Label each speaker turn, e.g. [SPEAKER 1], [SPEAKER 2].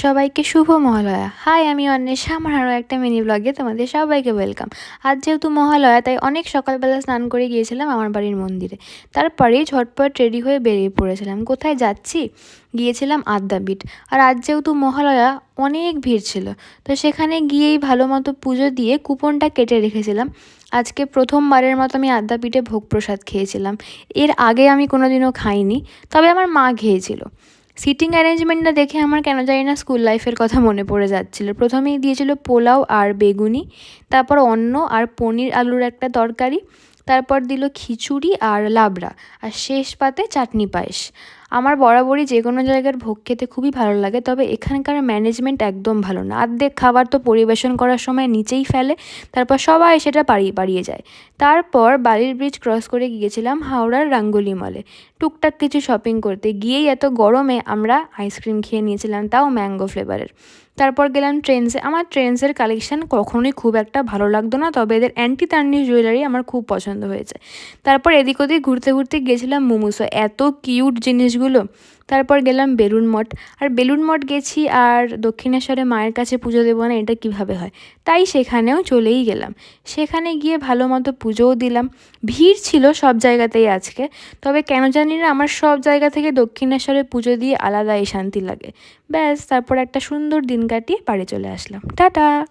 [SPEAKER 1] সবাইকে শুভ মহালয়া। হাই, আমি অন্বেষা। আমার আরও একটা মিনি ব্লগে তোমাদের সবাইকে ওয়েলকাম। আজ যেহেতু মহালয়া, তাই অনেক সকালবেলা স্নান করে গিয়েছিলাম আমার বাড়ির মন্দিরে। তারপরেই ঝটপট রেডি হয়ে বেরিয়ে পড়েছিলাম। কোথায় যাচ্ছি? গিয়েছিলাম আদ্যাপীঠ। আর আজ যেহেতু মহালয়া, অনেক ভিড় ছিল, তো সেখানে গিয়েই ভালো মতো পুজো দিয়ে কুপনটা কেটে রেখেছিলাম। আজকে প্রথমবারের মতো আমি আদ্যাপীঠে ভোগ প্রসাদ খেয়েছিলাম। এর আগে আমি কোনোদিনও খাইনি, তবে আমার মা খেয়েছিল। সিটিং অ্যারেঞ্জমেন্টটা দেখে আমার কেন জানি না স্কুল লাইফের কথা মনে পড়ে যাচ্ছিলো। প্রথমেই দিয়েছিল পোলাও আর বেগুনি, তারপর অন্ন আর পনির আলুর একটা তরকারি, তারপর দিল খিচুড়ি আর লাবড়া, আর শেষ পাতে চাটনি পায়েস। আমার বরাবরই যে কোনো জায়গার ভোগ খেতে খুবই ভালো লাগে, তবে এখানকার ম্যানেজমেন্ট একদম ভালো না। অর্ধেক খাবার তো পরিবেশন করার সময় নিচেই ফেলে, তারপর সবাই সেটা পাড়িয়ে যায়। তারপর বালির ব্রিজ ক্রস করে গিয়েছিলাম হাওড়ার রাঙ্গুলি মলে টুকটাক কিছু শপিং করতে। গিয়েই এত গরমে আমরা আইসক্রিম খেয়ে নিয়েছিলাম, তাও ম্যাঙ্গো ফ্লেভারের। তারপর গেলাম ট্রেন্ডসে। আমার ট্রেন্ডসের কালেকশান কখনোই খুব একটা ভালো লাগতো না, তবে এদের অ্যান্টি তার্নিশ জুয়েলারি আমার খুব পছন্দ হয়েছে। তারপর এদিক ওদিক ঘুরতে ঘুরতে গেছিলাম মোমোসো, এত কিউট জিনিসগুলো। তারপর গেলাম বেলুড় মঠ। আর বেলুড় মঠ গেছি আর দক্ষিণেশ্বরে মায়ের কাছে পুজো দেবো না, এটা কিভাবে হয়? তাই সেখানেও চলেই গেলাম। সেখানে গিয়ে ভালো মতো পুজোও দিলাম। ভিড় ছিল সব জায়গাতেই আজকে, তবে কেন জানি না আমার সব জায়গা থেকে দক্ষিণেশ্বরে পুজো দিয়ে আলাদাই শান্তি লাগে। ব্যাস, তারপর একটা সুন্দর দিন কাটিয়ে বাড়ি চলে আসলাম। টাটা।